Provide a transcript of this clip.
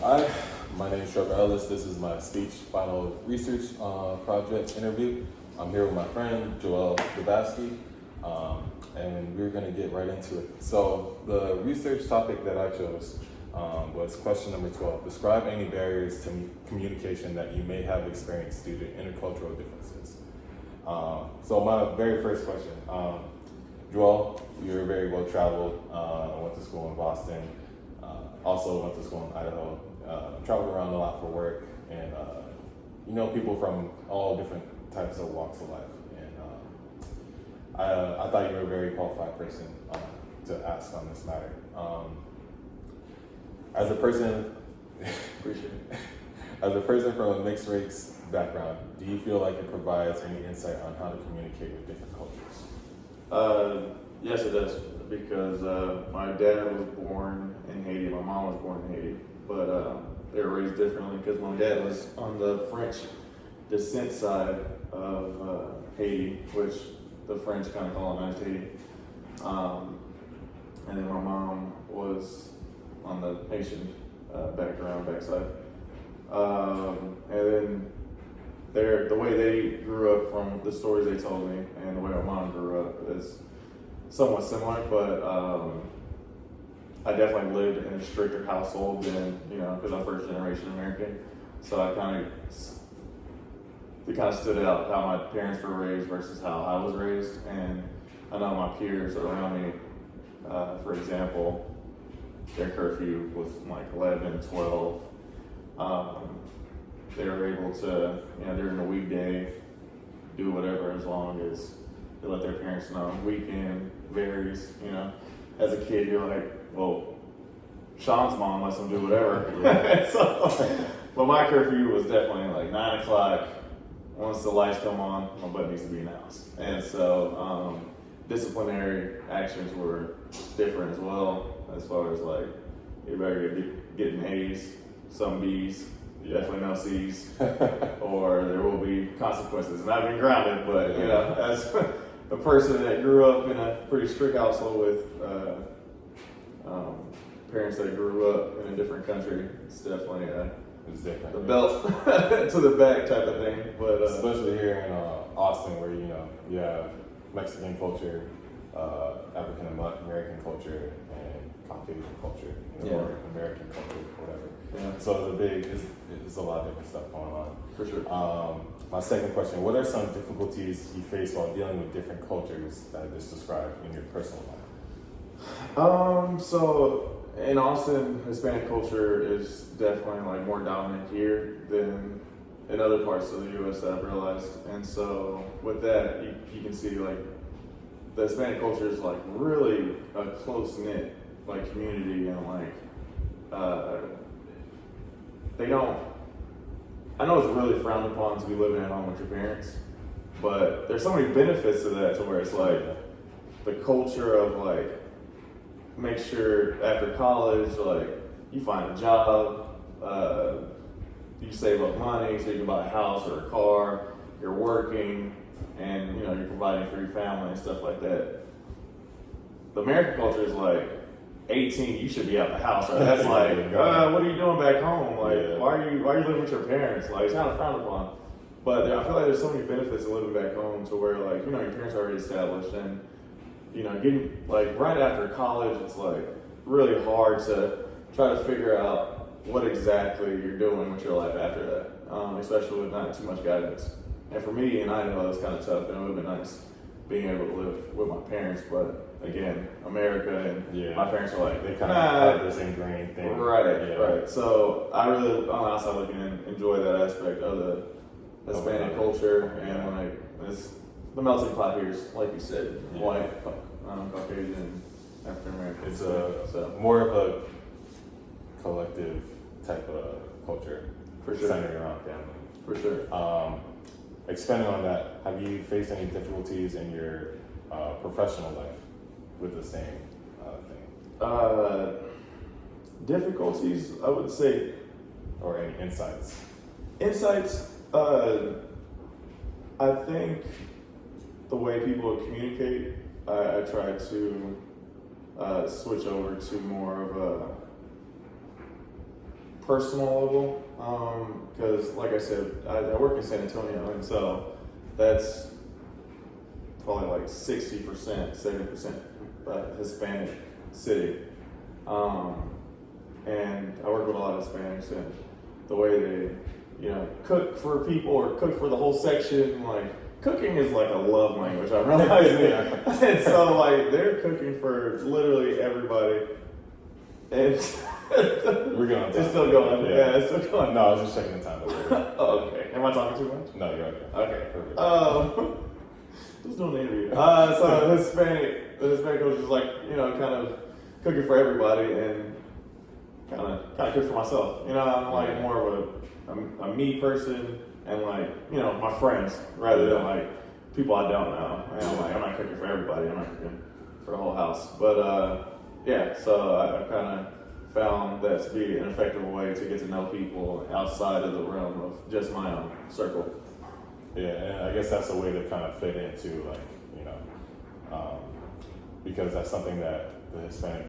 Hi, my name is Trevor Ellis. This is my speech final research project interview. I'm here with my friend Joel Dabasky, and we're going to get right into it. So the research topic that I chose was question number 12. Describe any barriers to communication that you may have experienced due to intercultural differences. So my very first question, Joel, you're very well traveled. I went to school in Boston. Also went to school in Idaho. Traveled around a lot for work, and you know people from all different types of walks of life. And I thought you were a very qualified person to ask on this matter. As a person, appreciate it. As a person from a mixed race background, do you feel like it provides any insight on how to communicate with different cultures? Yes, it does, because my dad was born in Haiti, my mom was born in Haiti, but they were raised differently because my dad was on the French descent side of Haiti, which the French kind of colonized Haiti, and then my mom was on the Haitian backside, and then the way they grew up, from the stories they told me and the way my mom grew up, is somewhat similar, but I definitely lived in a stricter household than, because I'm first generation American. So it kind of stood out how my parents were raised versus how I was raised. And I know my peers around me, for example, their curfew was like 11, 12. They were able to, during the weekday, do whatever as long as they let their parents know. Weekend varies, As a kid, you're like, well, Sean's mom lets him do whatever. But my curfew was definitely like 9 o'clock. Once the lights come on, my butt needs to be in the house. And so disciplinary actions were different as well, as far as like, you better getting A's, some B's, definitely no C's, or there will be consequences. And I've been grounded, but as a person that grew up in a pretty strict household with parents that grew up in a different country, it's definitely It's different. the belt to the back type of thing. But especially here in Austin, where you have Mexican culture, African American culture, and Caucasian culture, or American culture, whatever. Yeah. So it's a lot of different stuff going on. For sure. My second question: what are some difficulties you face while dealing with different cultures that I just described in your personal life? So in Austin, Hispanic culture is definitely like more dominant here than in other parts of the U.S. that I've realized. And so with that, you can see like the Hispanic culture is like really a close knit like community, and like they don't. I know it's really frowned upon to be living at home with your parents, but there's so many benefits to that, to where it's like the culture of like, make sure after college, like you find a job, you save up money so you can buy a house or a car, you're working, and you're providing for your family and stuff like that. The American culture is like, 18, you should be out the house. Right? That's like, what are you doing back home? Like, why are you living with your parents? Like, it's kind of frowned upon. But I feel like there's so many benefits of living back home, to where like, your parents are already established, and getting like right after college, it's like really hard to try to figure out what exactly you're doing with your life after that, especially with not too much guidance. And for me in Idaho, it's kind of tough, and it would have been nice being able to live with my parents, but again, America, and my parents are like, they kind of have this ingrained thing. Right. So I really, on the outside looking in, enjoy that aspect of the Hispanic culture, and like it's the melting pot here is, like you said, white, Caucasian, African American. It's more of a collective type of culture, for sure, centered around family. For sure. Expanding on that, have you faced any difficulties in your professional life with the same thing? Difficulties, I would say. Or any insights? Insights, I think the way people communicate, I try to switch over to more of a personal level, because like I said, I work in San Antonio, and so that's probably like 60%, 70% Hispanic city. And I work with a lot of Hispanics, and the way they, cook for people or cook for the whole section, like cooking is like a love language. I'm realizing, and so like they're cooking for literally everybody, and We're going. it's still going. Yeah, it's still going. No, I was just checking the time. Oh, okay. Am I talking too much? No, you're okay. Okay. Perfect. Just doing the interview. So the Hispanic coach is like, kind of cooking for everybody and kind of cook for myself. I'm like more of a me person and like, my friends rather than like people I don't know. And I'm not cooking for everybody. I'm not cooking for the whole house. But so I kind of found that to be an effective way to get to know people outside of the realm of just my own circle. Yeah, and I guess that's a way to kind of fit into, like, because that's something that the Hispanic